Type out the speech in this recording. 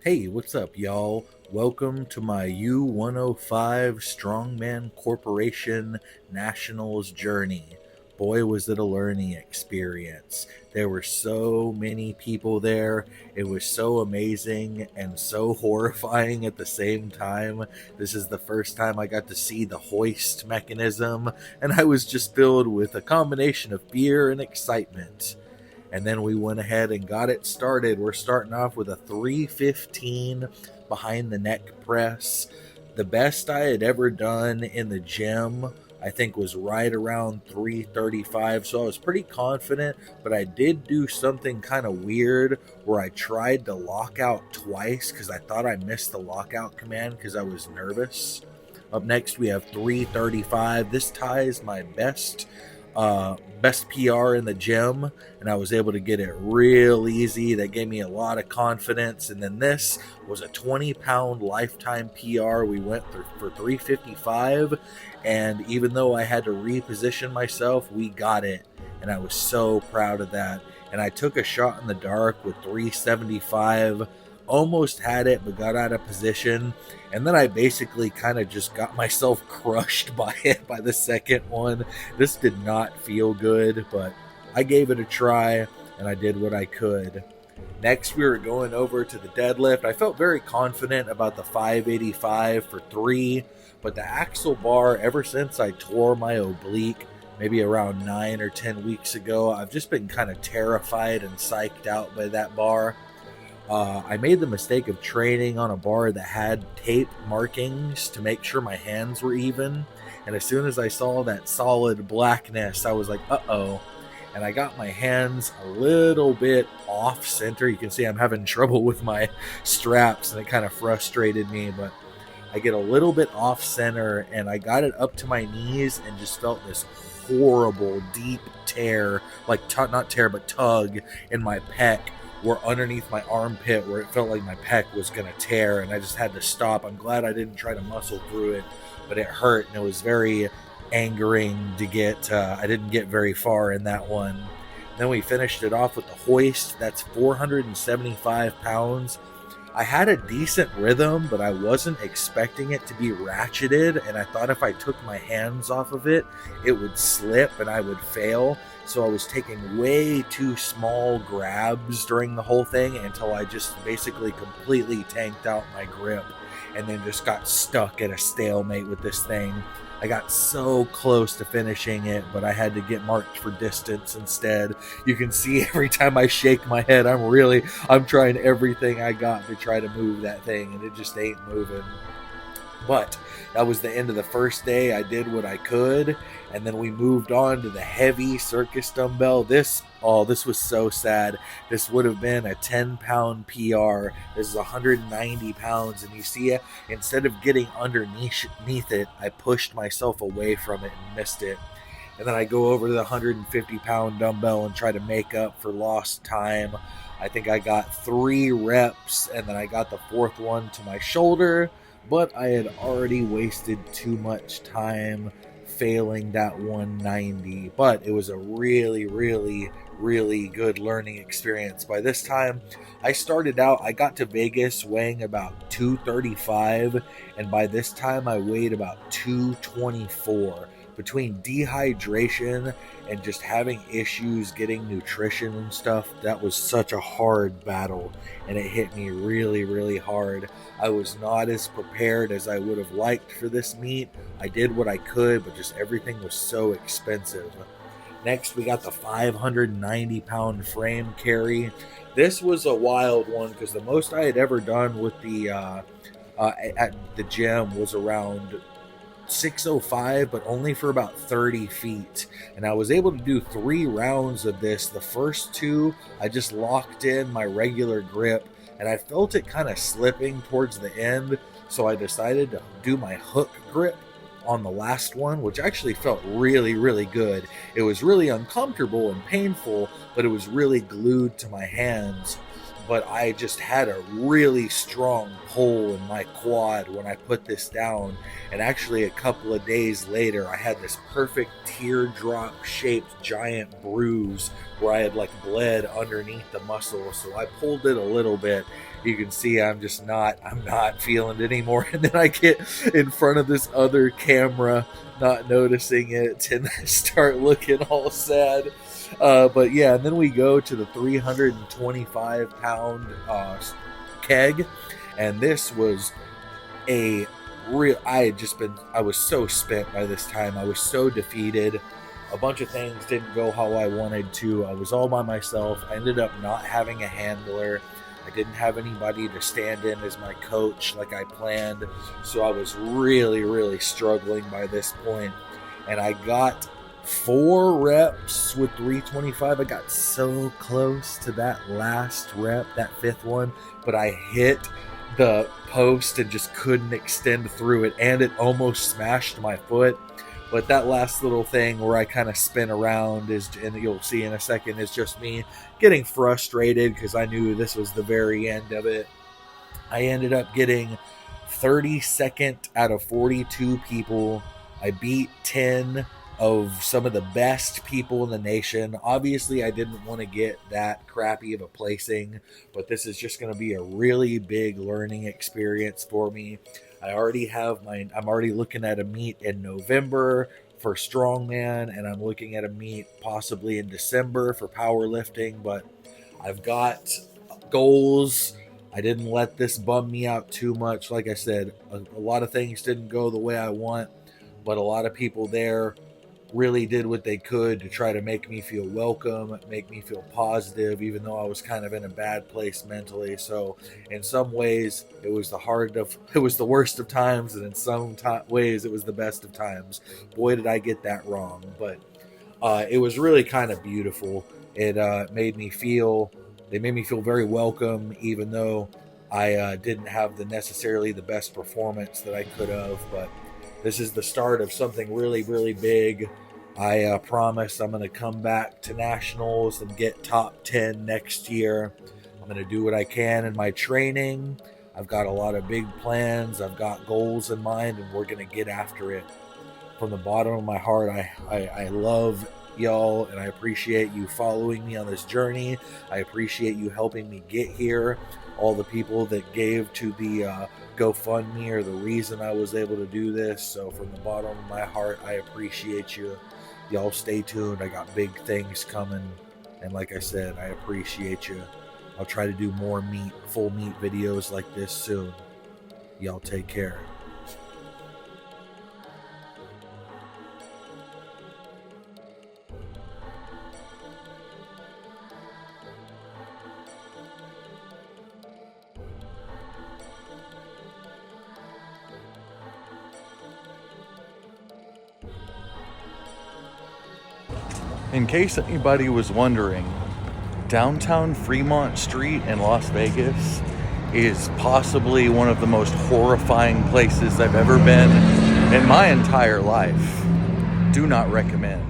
Hey, what's up, y'all? Welcome to my u105 Strongman Corporation Nationals journey. Boy, was it a learning experience. There were so many people there. It was so amazing and so horrifying at the same time. This is the first time I got to see the hoist mechanism, and I was just filled with a combination of fear and excitement. And then we went ahead and got it started. We're starting off with a 315 behind the neck press. The best I had ever done in the gym, I think, was right around 335. So I was pretty confident, but I did do something kind of weird where I tried to lock out twice because I thought I missed the lockout command because I was nervous. Up next, we have 335. This ties my best PR in the gym, and I was able to get it real easy. That gave me a lot of confidence. And then this was a 20-pound lifetime PR. We went for 355, and even though I had to reposition myself, we got it, and I was so proud of that. And I took a shot in the dark with 375, almost had it but got out of position, and then I basically kind of just got myself crushed by it by the second one. This did not feel good, but I gave it a try and I did what I could. Next, we were going over to the deadlift. I felt very confident about the 585 for 3, but the axle bar, ever since I tore my oblique maybe around 9 or 10 weeks ago, I've just been kind of terrified and psyched out by that bar. I made the mistake of training on a bar that had tape markings to make sure my hands were even. And as soon as I saw that solid blackness, I was like, uh-oh. And I got my hands a little bit off center. You can see I'm having trouble with my straps, and it kind of frustrated me. But I get a little bit off center, and I got it up to my knees and just felt this horrible, deep tear, like not tear, but tug in my pec, were underneath my armpit, where it felt like my pec was going to tear, and I just had to stop. I'm glad I didn't try to muscle through it, but it hurt, and it was very angering to get. I didn't get very far in that one. Then we finished it off with the hoist. That's 475 pounds. I had a decent rhythm, but I wasn't expecting it to be ratcheted, and I thought if I took my hands off of it, it would slip and I would fail. So I was taking way too small grabs during the whole thing until I just basically completely tanked out my grip and then just got stuck at a stalemate with this thing. I got so close to finishing it, but I had to get marked for distance instead. You can see every time I shake my head, I'm trying everything I got to try to move that thing, and it just ain't moving. But that was the end of the first day. I did what I could, and then we moved on to the heavy Circus dumbbell. This was so sad. This would have been a 10-pound PR. This is 190 pounds, and you see, instead of getting underneath it, I pushed myself away from it and missed it. And then I go over to the 150-pound dumbbell and try to make up for lost time. I think I got 3 reps, and then I got the 4th one to my shoulder, but I had already wasted too much time failing that 190. But it was a really, really, really good learning experience. By this time, I got to Vegas weighing about 235, and by this time I weighed about 224. Between dehydration and just having issues getting nutrition and stuff, that was such a hard battle, and it hit me really, really hard. I was not as prepared as I would have liked for this meet. I did what I could, but just everything was so expensive. Next, we got the 590-pound frame carry. This was a wild one because the most I had ever done with at the gym was around 605, but only for about 30 feet. And I was able to do 3 rounds of this. The first 2, I just locked in my regular grip, and I felt it kind of slipping towards the end, so I decided to do my hook grip on the last one, which actually felt really, really good. It was really uncomfortable and painful, but it was really glued to my hands. but I just had a really strong pull in my quad when I put this down. And actually a couple of days later, I had this perfect teardrop shaped giant bruise where I had like bled underneath the muscle. So I pulled it a little bit. You can see I'm not feeling it anymore. And then I get in front of this other camera, not noticing it, and I start looking all sad. But yeah, and then we go to the 325 pound keg, and this was a real, I was so spent by this time. I was so defeated. A bunch of things didn't go how I wanted to. I was all by myself. I ended up not having a handler. I didn't have anybody to stand in as my coach like I planned. So I was really, really struggling by this point. And I got 4 reps with 325. I got so close to that last rep, that 5th one, but I hit the post and just couldn't extend through it, and it almost smashed my foot. But that last little thing where I kind of spin around is, and you'll see in a second, is just me getting frustrated because I knew this was the very end of it. I ended up getting 32nd out of 42 people. I beat 10 of some of the best people in the nation. Obviously, I didn't want to get that crappy of a placing, but this is just going to be a really big learning experience for me. I'm already looking at a meet in November for Strongman, and I'm looking at a meet possibly in December for powerlifting, but I've got goals. I didn't let this bum me out too much. Like I said, a lot of things didn't go the way I want, but a lot of people there really did what they could to try to make me feel welcome, make me feel positive, even though I was kind of in a bad place mentally. So in some ways it was the worst of times, and in some ways it was the best of times. Boy, did I get that wrong. But it was really kind of beautiful. It made me feel very welcome, even though I didn't have necessarily the best performance that I could have. But this is the start of something really, really big. I promise I'm going to come back to nationals and get top 10 next year. I'm going to do what I can in my training. I've got a lot of big plans. I've got goals in mind, and we're going to get after it. From the bottom of my heart, I love y'all, and I appreciate you following me on this journey. I appreciate you helping me get here. All the people that gave to the GoFundMe are the reason I was able to do this. So from the bottom of my heart, I appreciate you. Y'all stay tuned. I got big things coming. And like I said, I appreciate you. I'll try to do more full meet videos like this soon. Y'all take care. In case anybody was wondering, downtown Fremont Street in Las Vegas is possibly one of the most horrifying places I've ever been in my entire life. Do not recommend.